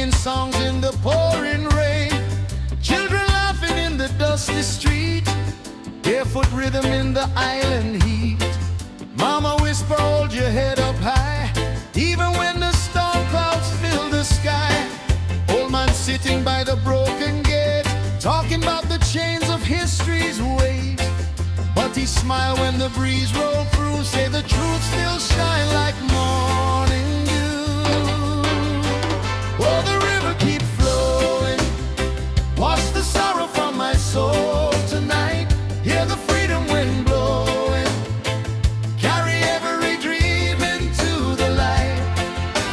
singing songs in the pouring rain, children laughing in the dusty street, barefoot rhythm in the island heat. Mama whisper, hold your head up high, even when the storm clouds fill the sky. Old man sitting by the broken gate, talking about the chains of history's weight. But he smiled when the breeze rolled through, say the truth still shine like morning dew. Oh, the river keep flowing, wash the sorrow from my soul tonight. Hear the freedom wind blowing, carry every dream into the light.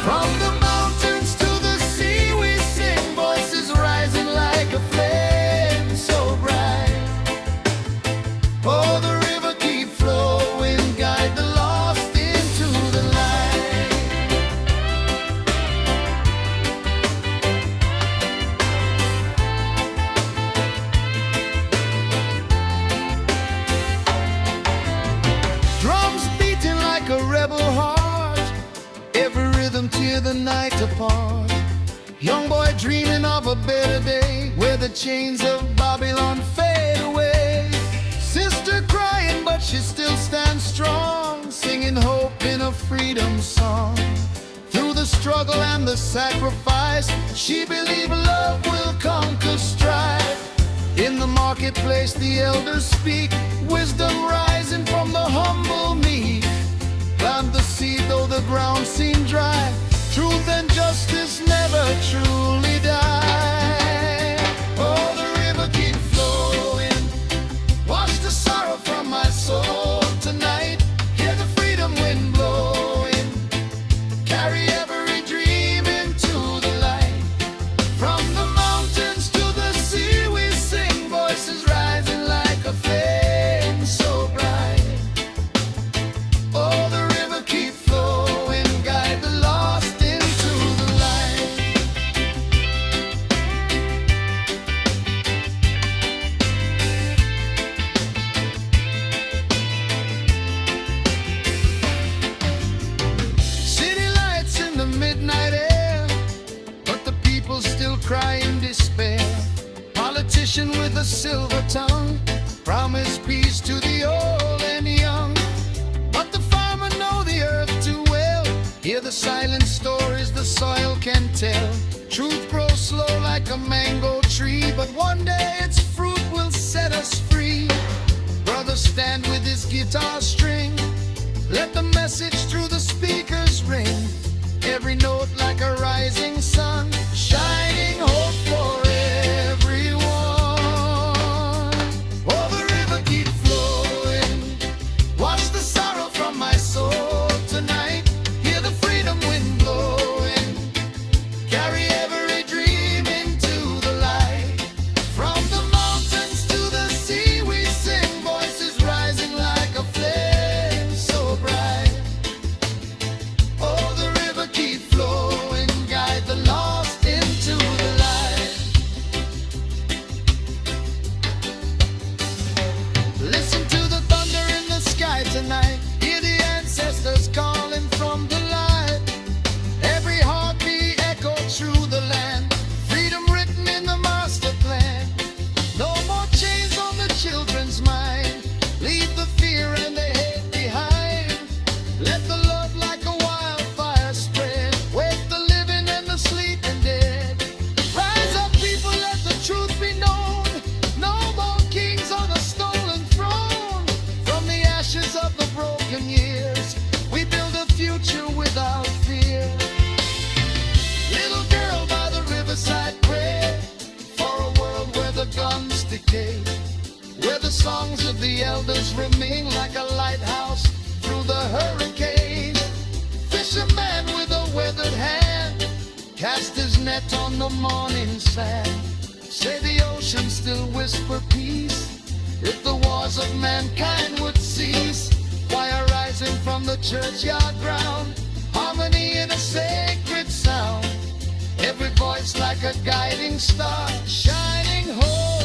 From the mountains to the sea we sing, voices rising like a flame so bright. Oh, the river keep flowing, guide the lost into the light. Drums beating like a rebel heart, every rhythm tear the night apart. Young boy dreaming of a better day, where the chains of Babylon fade away. Sister crying, but she still stands strong, singing hope in a freedom song. Through the struggle and the sacrifice, she believed love will conquer strife. In the marketplace the elders speak, wisdom rising from the humble meek. Plant the seed though the ground seem dry, truth and justice never truly die. Oh, the river keep flowing, wash the sorrow from my soul tonight. Hear the freedom wind blowing, carry every dream into the light. From the mountains to the sea we sing, voices rising like a flame so bright. Oh, the river keep flowing, guide the lost into the light. City lights in the midnight air, but the people still cry in despair. Politician with a silver tongue, promise peace to the old and young. But the farmer know the earth too well, hear the silent stories the soil can tell. Truth grows slow like a mango tree, but one day its fruit will set us free. Brother stand with his guitar string, let the message through the speakers ring. Every note like a rising sun, shining hope for everyone. Oh, the river keep flowing, wash the sorrow from my soul tonight. Hear the freedom wind blowing, carry every dream into the light. From the mountains to the sea we sing, voices rising like a flame so bright. Oh, the river keep flowing, guide the lost into the light. Listen to the thunder in the sky tonight, hear the ancestors calling from the light. Every heartbeat echo through the land, freedom written in the master plan. No more chains on the children's mind, leave the fear and the hate behind. Let the love like a wildfire spread, wake the living and the sleeping dead. Rise up people, let the truth be known, no more kings on a stolen throne. From the ashes of the broken years, we build a future without fear. Little girl by the riverside, pray for a world where the guns decay, where the songs of the elders remain like a lighthouse through the hurricane. Fisherman with a weathered hand, cast his net on the morning sand. Say the ocean still whisper peace, if the wars of mankind would cease. Choir rising from the churchyard ground, harmony in a sacred sound. Every voice like a guiding star, shining home.